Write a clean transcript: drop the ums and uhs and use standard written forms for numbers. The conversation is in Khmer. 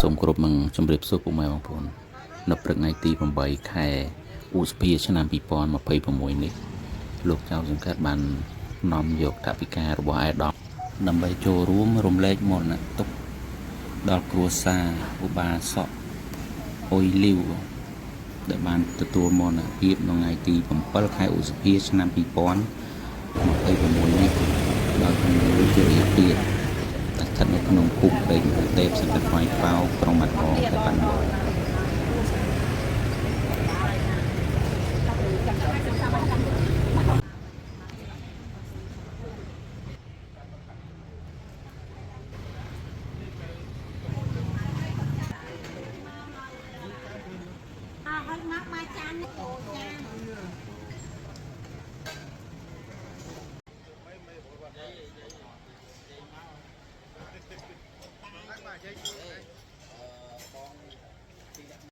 សូមគោរពនឹងជម្រាបសួរពុកម៉ែបងប្អូននៅព្រឹកថ្ងៃទី8ខែឧសភាឆ្នាំ2026នេះលោកចៅសង្កាត់បាននាំយកថវិការបស់អាយដាមដើម្បីចូលរួមរំលែកមរណទុក្ខដល់គ្រួសារឧបាសកអ៊ុយលីវដែលបានទទួលមរណភាពនៅថ្ងៃទី7ខែឧសភាឆ្នាំ2026នេះដោយជំនួយជារាពាធស្ថិតនៅក្នុងភូមិព្រែកទេពសង្កាត់ស្វាយប៉ោក្រុងបាត់ដំបងខេត្តបាត់ដំបងហើយមកបាយចាននេះអូចាន